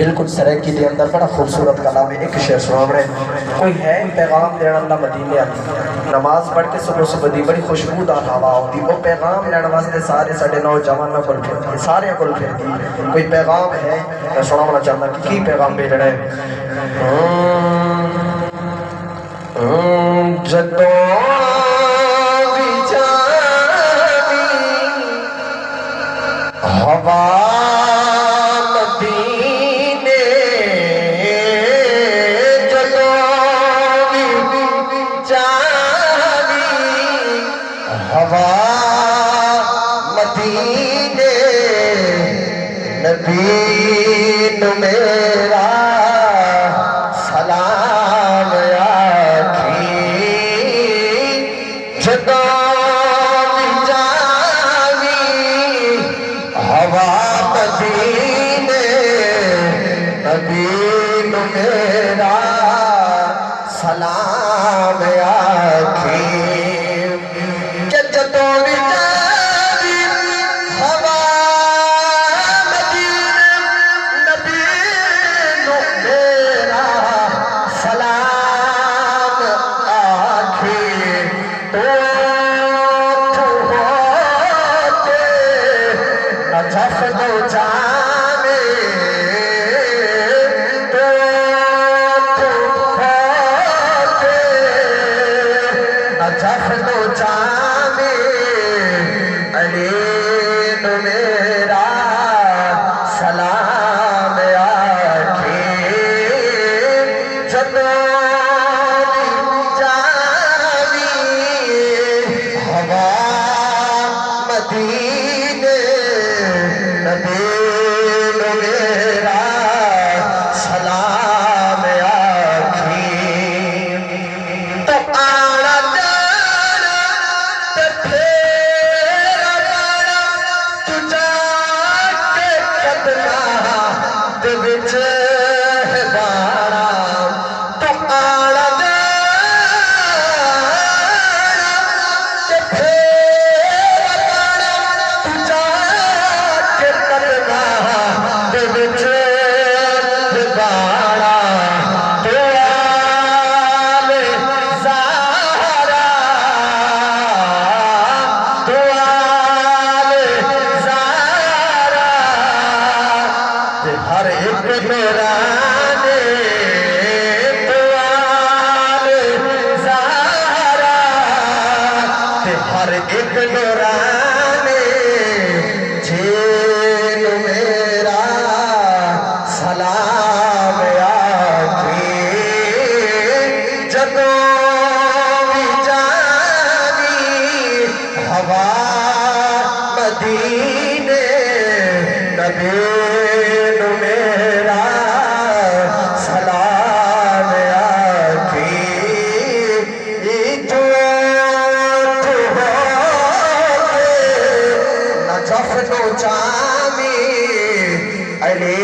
بالکل سریکی دے اندر بڑا خوبصورت کلام ہے. ایک شعر سناونے کوئی ہے پیغام دینا اللہ مدینے آتی نماز پڑھ کے صبح صبح دی بڑی خوشبودار ہوا ہوتی وہ پیغام لینا واسطے سارے ساڈے نوجوانوں کول پھرتی سارے کول پھرتی کوئی پیغام ہے میں سناونا چاہتا کہ کی پیغام بھیجنا ہے. جدوں بھی جانی ہوا مدینے جدوں بھی جانی ہوا مدینے نبی نو میرا سلام آکھی جدوں بھی جانی ہوا مدینے نبی نو میرا سلام آکھی کہ جدوں بھی جانی ہوا علی